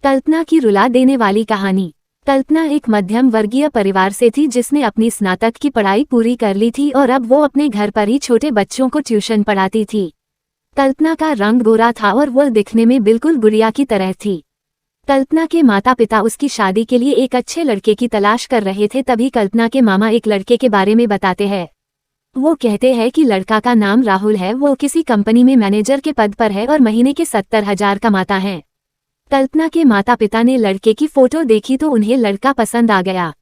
कल्पना की रुला देने वाली कहानी। कल्पना एक मध्यम वर्गीय परिवार से थी जिसने अपनी स्नातक की पढ़ाई पूरी कर ली थी और अब वो अपने घर पर ही छोटे बच्चों को ट्यूशन पढ़ाती थी। कल्पना का रंग गोरा था और वह दिखने में बिल्कुल गुड़िया की तरह थी। कल्पना के माता पिता उसकी शादी के लिए एक अच्छे लड़के की तलाश कर रहे थे, तभी कल्पना के मामा एक लड़के के बारे में बताते हैं। वो कहते हैं कि लड़का का नाम राहुल है, वो किसी कंपनी में मैनेजर के पद पर है और महीने के 70,000 कमाता है। कल्पना के माता पिता ने लड़के की फोटो देखी तो उन्हें लड़का पसंद आ गया।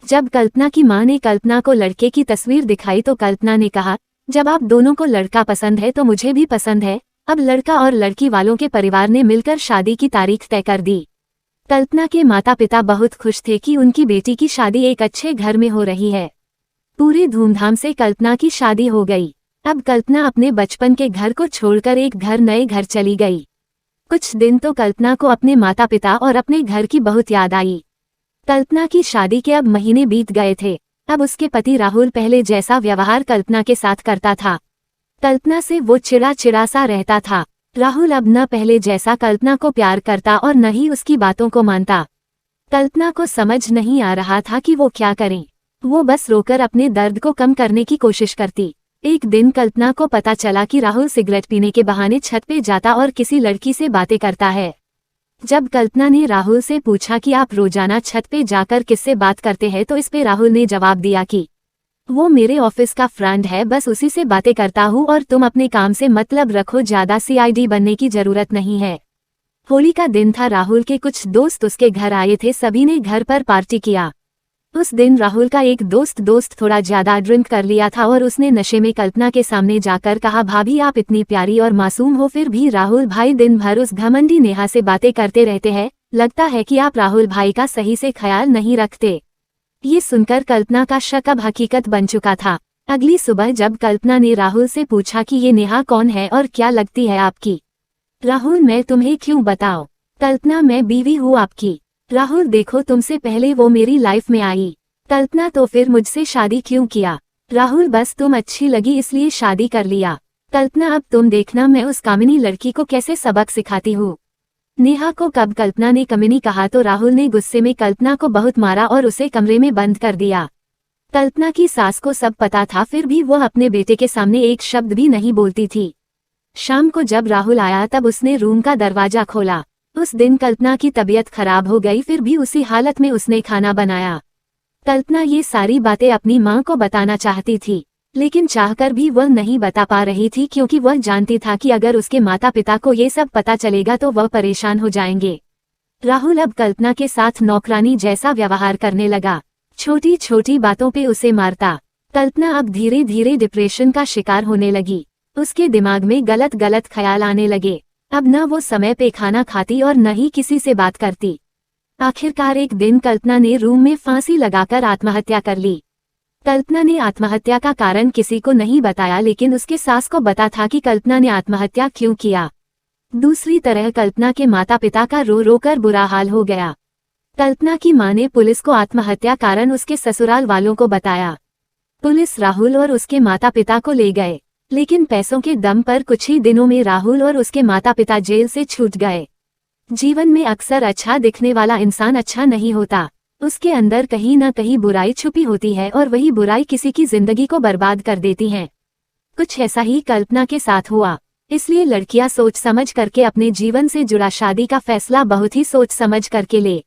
जब कल्पना की मां ने कल्पना को लड़के की तस्वीर दिखाई तो कल्पना ने कहा, जब आप दोनों को लड़का पसंद है तो मुझे भी पसंद है। अब लड़का और लड़की वालों के परिवार ने मिलकर शादी की तारीख तय कर दी। कल्पना के माता पिता बहुत खुश थे कि उनकी बेटी की शादी एक अच्छे घर में हो रही है। पूरे धूमधाम से कल्पना की शादी हो गई। अब कल्पना अपने बचपन के घर को छोड़कर एक नए घर चली गई। कुछ दिन तो कल्पना को अपने माता पिता और अपने घर की बहुत याद आई। कल्पना की शादी के अब महीने बीत गए थे। अब उसके पति राहुल पहले जैसा व्यवहार कल्पना के साथ करता था। कल्पना से वो चिड़ा सा रहता था। राहुल अब न पहले जैसा कल्पना को प्यार करता और न ही उसकी बातों को मानता। कल्पना को समझ नहीं आ रहा था कि वो क्या करे। वो बस रोकर अपने दर्द को कम करने की कोशिश करती। एक दिन कल्पना को पता चला कि राहुल सिगरेट पीने के बहाने छत पे जाता और किसी लड़की से बातें करता है। जब कल्पना ने राहुल से पूछा कि आप रोजाना छत पे जाकर किससे बात करते हैं तो इस पे राहुल ने जवाब दिया कि वो मेरे ऑफिस का फ्रेंड है, बस उसी से बातें करता हूँ और तुम अपने काम से मतलब रखो, ज्यादा सीआईडी बनने की जरूरत नहीं है। होली का दिन था। राहुल के कुछ दोस्त उसके घर आए थे। सभी ने घर पर पार्टी किया। उस दिन राहुल का एक दोस्त थोड़ा ज्यादा ड्रिंक कर लिया था और उसने नशे में कल्पना के सामने जाकर कहा, भाभी आप इतनी प्यारी और मासूम हो, फिर भी राहुल भाई दिन भर उस घमंडी नेहा से बातें करते रहते हैं। लगता है कि आप राहुल भाई का सही से ख्याल नहीं रखते। ये सुनकर कल्पना का शक अब हकीकत बन चुका था। अगली सुबह जब कल्पना ने राहुल से पूछा कि ये नेहा कौन है और क्या लगती है आपकी? राहुल, मैं तुम्हें क्यों बताऊं? कल्पना, मैं बीवी हूँ आपकी। राहुल, देखो तुमसे पहले वो मेरी लाइफ में आई। कल्पना, तो फिर मुझसे शादी क्यों किया? राहुल, बस तुम अच्छी लगी इसलिए शादी कर लिया। कल्पना, अब तुम देखना मैं उस कामिनी लड़की को कैसे सबक सिखाती हूँ। नेहा को कब कल्पना ने कमिनी कहा तो राहुल ने गुस्से में कल्पना को बहुत मारा और उसे कमरे में बंद कर दिया। कल्पना की सास को सब पता था, फिर भी वह अपने बेटे के सामने एक शब्द भी नहीं बोलती थी। शाम को जब राहुल आया तब उसने रूम का दरवाजा खोला। उस दिन कल्पना की तबीयत खराब हो गई, फिर भी उसी हालत में उसने खाना बनाया। कल्पना ये सारी बातें अपनी मां को बताना चाहती थी, लेकिन चाहकर भी वह नहीं बता पा रही थी क्योंकि वह जानती था कि अगर उसके माता पिता को ये सब पता चलेगा तो वह परेशान हो जाएंगे। राहुल अब कल्पना के साथ नौकरानी जैसा व्यवहार करने लगा। छोटी छोटी बातों पे उसे मारता। कल्पना अब धीरे धीरे डिप्रेशन का शिकार होने लगी। उसके दिमाग में गलत गलत ख्याल आने लगे। अब न वो समय पे खाना खाती और न ही किसी से बात करती। आखिरकार एक दिन कल्पना ने रूम में फांसी लगाकर आत्महत्या कर ली। कल्पना ने आत्महत्या का कारण किसी को नहीं बताया, लेकिन उसके सास को पता था कि कल्पना ने आत्महत्या क्यों किया। दूसरी तरह कल्पना के माता पिता का रो रो कर बुरा हाल हो गया। कल्पना की मां ने पुलिस को आत्महत्या कारण उसके ससुराल वालों को बताया। पुलिस राहुल और उसके माता पिता को ले गए, लेकिन पैसों के दम पर कुछ ही दिनों में राहुल और उसके माता पिता जेल से छूट गए। जीवन में अक्सर अच्छा दिखने वाला इंसान अच्छा नहीं होता। उसके अंदर कहीं न कहीं बुराई छुपी होती है और वही बुराई किसी की जिंदगी को बर्बाद कर देती है। कुछ ऐसा ही कल्पना के साथ हुआ। इसलिए लड़कियां सोच समझ करके अपने जीवन से जुड़ा शादी का फैसला बहुत ही सोच समझ करके ले।